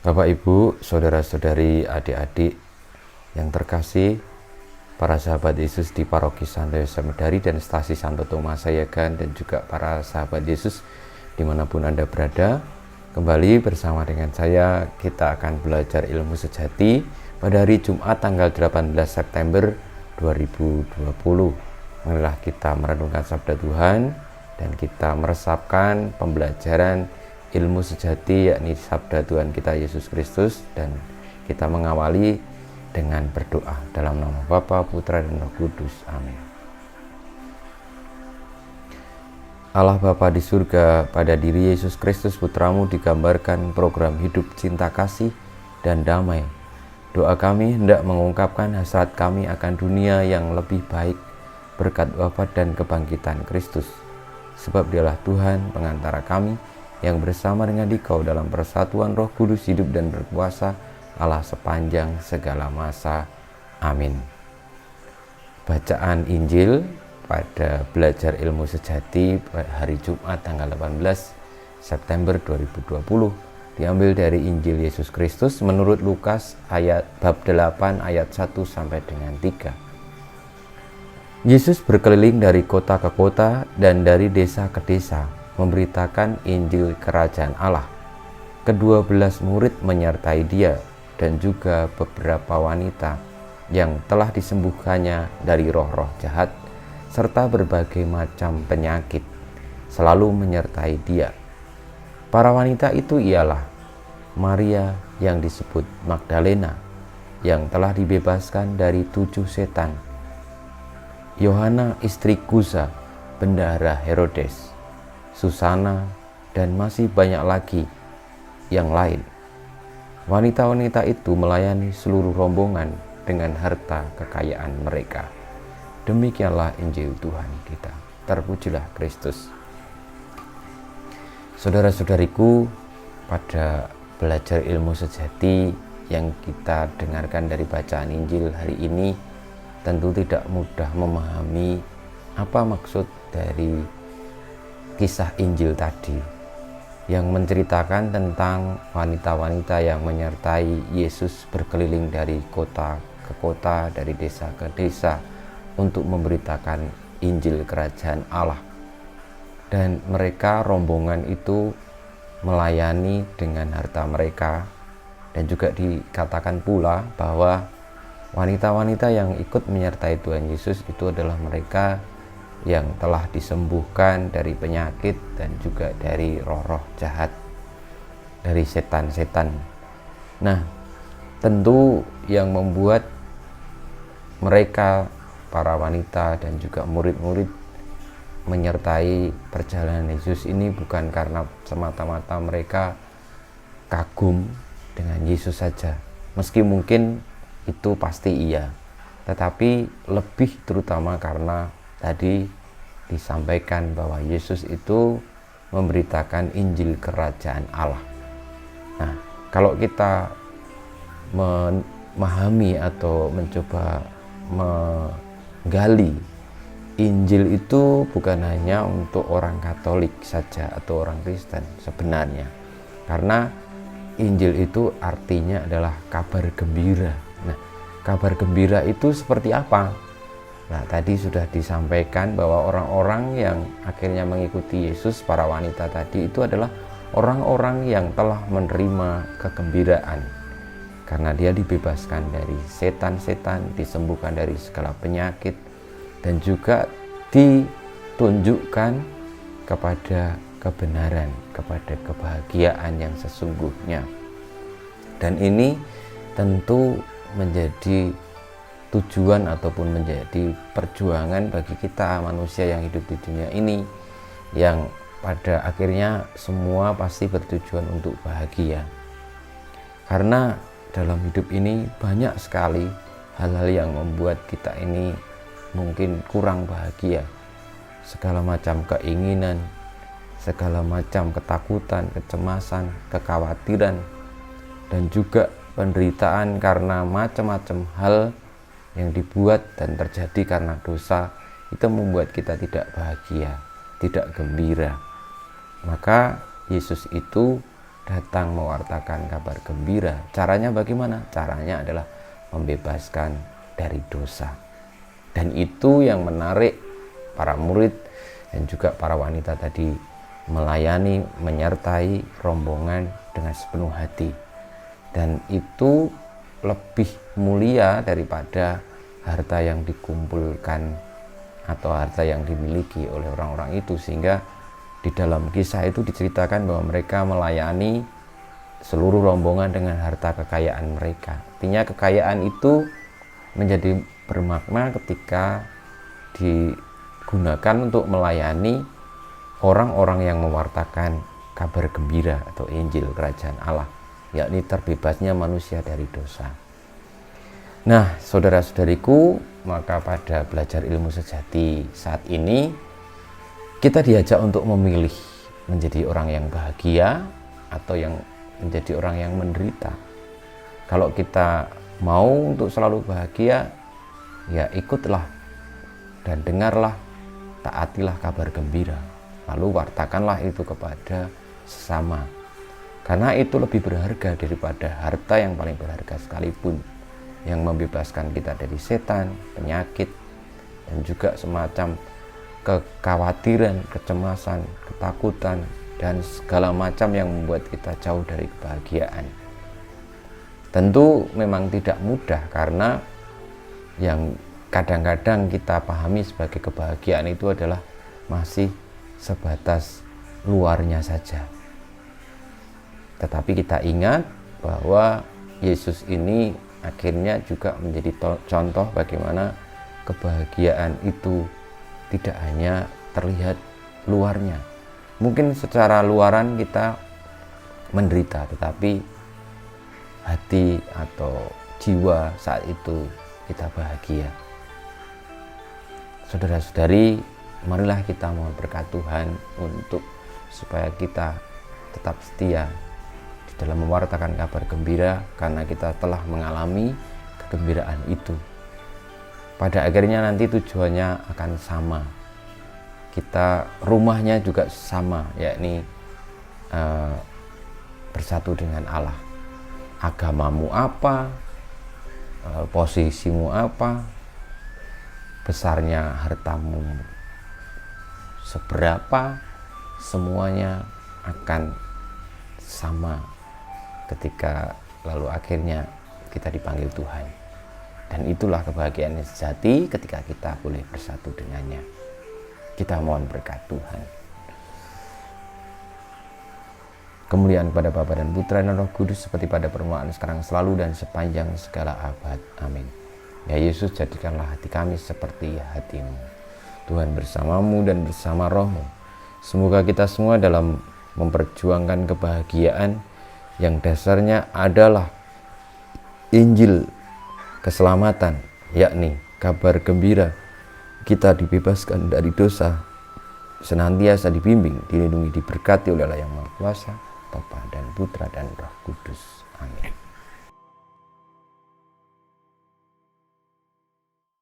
Bapak, Ibu, saudara-saudari, adik-adik yang terkasih, para sahabat Yesus di Paroki Santo Yosef Medari dan Stasi Santo Thomas Sayagan, dan juga para sahabat Yesus dimanapun Anda berada. Kembali bersama dengan saya, kita akan belajar ilmu sejati pada hari Jumat tanggal 18 September 2020. Marilah kita merenungkan sabda Tuhan dan kita meresapkan pembelajaran ilmu sejati, yakni sabda Tuhan kita Yesus Kristus, dan kita mengawali dengan berdoa dalam nama Bapa, Putra, dan Roh Kudus. Amin. Allah Bapa di surga, pada diri Yesus Kristus Putramu digambarkan program hidup cinta kasih dan damai. Doa kami hendak mengungkapkan hasrat kami akan dunia yang lebih baik berkat wafat dan kebangkitan Kristus. Sebab Dialah Tuhan pengantara kami, yang bersama dengan Dikau dalam persatuan Roh Kudus hidup dan berkuasa Allah sepanjang segala masa. Amin. Bacaan Injil pada belajar ilmu sejati hari Jumat tanggal 18 September 2020 diambil dari Injil Yesus Kristus menurut Lukas bab 8 ayat 1 sampai dengan 3. Yesus berkeliling dari kota ke kota dan dari desa ke desa, memberitakan Injil Kerajaan Allah. Ke-12 murid menyertai Dia dan juga beberapa wanita yang telah disembuhkannya dari roh-roh jahat serta berbagai macam penyakit, selalu menyertai Dia. Para wanita itu ialah Maria yang disebut Magdalena, yang telah dibebaskan dari 7 setan, Yohana istri Kuza, bendahara Herodes, Susana, dan masih banyak lagi yang lain. Wanita-wanita itu melayani seluruh rombongan dengan harta kekayaan mereka. Demikianlah Injil Tuhan kita. Terpujilah Kristus. Saudara-saudariku, pada belajar ilmu sejati yang kita dengarkan dari bacaan Injil hari ini, tentu tidak mudah memahami apa maksud dari kisah Injil tadi yang menceritakan tentang wanita-wanita yang menyertai Yesus berkeliling dari kota ke kota, dari desa ke desa untuk memberitakan Injil Kerajaan Allah. Dan mereka, rombongan itu, melayani dengan harta mereka. Dan juga dikatakan pula bahwa wanita-wanita yang ikut menyertai Tuhan Yesus itu adalah mereka yang telah disembuhkan dari penyakit dan juga dari roh-roh jahat, dari setan-setan. Nah, tentu yang membuat mereka, para wanita dan juga murid-murid, menyertai perjalanan Yesus ini bukan karena semata-mata mereka kagum dengan Yesus saja. Meski mungkin itu pasti iya, tetapi lebih terutama karena tadi disampaikan bahwa Yesus itu memberitakan Injil Kerajaan Allah. Nah, kalau kita memahami atau mencoba menggali, Injil itu bukan hanya untuk orang Katolik saja atau orang Kristen sebenarnya. Karena Injil itu artinya adalah kabar gembira. Nah, kabar gembira itu seperti apa? Nah, tadi sudah disampaikan bahwa orang-orang yang akhirnya mengikuti Yesus, para wanita tadi, itu adalah orang-orang yang telah menerima kegembiraan. Karena dia dibebaskan dari setan-setan, disembuhkan dari segala penyakit, dan juga ditunjukkan kepada kebenaran, kepada kebahagiaan yang sesungguhnya. Dan ini tentu menjadi tujuan ataupun menjadi perjuangan bagi kita manusia yang hidup di dunia ini, yang pada akhirnya semua pasti bertujuan untuk bahagia. Karena dalam hidup ini banyak sekali hal-hal yang membuat kita ini mungkin kurang bahagia. Segala macam keinginan, segala macam ketakutan, kecemasan, kekhawatiran, dan juga penderitaan karena macam-macam hal yang dibuat dan terjadi karena dosa, itu membuat kita tidak bahagia, tidak gembira. Maka Yesus itu datang mewartakan kabar gembira. Caranya bagaimana? Caranya adalah membebaskan dari dosa. Dan itu yang menarik para murid dan juga para wanita tadi melayani, menyertai rombongan dengan sepenuh hati. Dan itu lebih mulia daripada harta yang dikumpulkan atau harta yang dimiliki oleh orang-orang itu, sehingga di dalam kisah itu diceritakan bahwa mereka melayani seluruh rombongan dengan harta kekayaan mereka. Artinya kekayaan itu menjadi bermakna ketika digunakan untuk melayani orang-orang yang mewartakan kabar gembira atau Injil Kerajaan Allah, yakni terbebasnya manusia dari dosa. Nah, saudara-saudariku, maka pada belajar ilmu sejati saat ini kita diajak untuk memilih menjadi orang yang bahagia atau yang menjadi orang yang menderita. Kalau kita mau untuk selalu bahagia, ya ikutlah dan dengarlah, taatilah kabar gembira, lalu wartakanlah itu kepada sesama, karena itu lebih berharga daripada harta yang paling berharga sekalipun, yang membebaskan kita dari setan, penyakit, dan juga semacam kekhawatiran, kecemasan, ketakutan, dan segala macam yang membuat kita jauh dari kebahagiaan. Tentu memang tidak mudah, karena yang kadang-kadang kita pahami sebagai kebahagiaan itu adalah masih sebatas luarnya saja. Tetapi kita ingat bahwa Yesus ini akhirnya juga menjadi contoh bagaimana kebahagiaan itu tidak hanya terlihat luarnya. Mungkin secara luaran kita menderita, tetapi hati atau jiwa saat itu kita bahagia. Saudara-saudari, marilah kita mohon berkat Tuhan untuk supaya kita tetap setia di dalam mewartakan kabar gembira, karena kita telah mengalami kegembiraan itu. Pada akhirnya nanti tujuannya akan sama. Kita rumahnya juga sama, yakni bersatu dengan Allah. Agamamu apa, posisimu apa, besarnya hartamu seberapa, semuanya akan sama ketika lalu akhirnya kita dipanggil Tuhan. Dan itulah kebahagiaan yang sejati ketika kita boleh bersatu dengannya. Kita mohon berkat Tuhan. Kemuliaan kepada Bapa dan Putra dan Roh Kudus, seperti pada permulaan, sekarang, selalu, dan sepanjang segala abad. Amin. Ya Yesus, jadikanlah hati kami seperti hati-Mu. Tuhan bersamamu dan bersama rohmu. Semoga kita semua dalam memperjuangkan kebahagiaan yang dasarnya adalah Injil keselamatan, yakni kabar gembira, kita dibebaskan dari dosa, senantiasa dibimbing, dilindungi, diberkati oleh Allah yang Maha Kuasa, Bapa dan Putra dan Roh Kudus. Amin.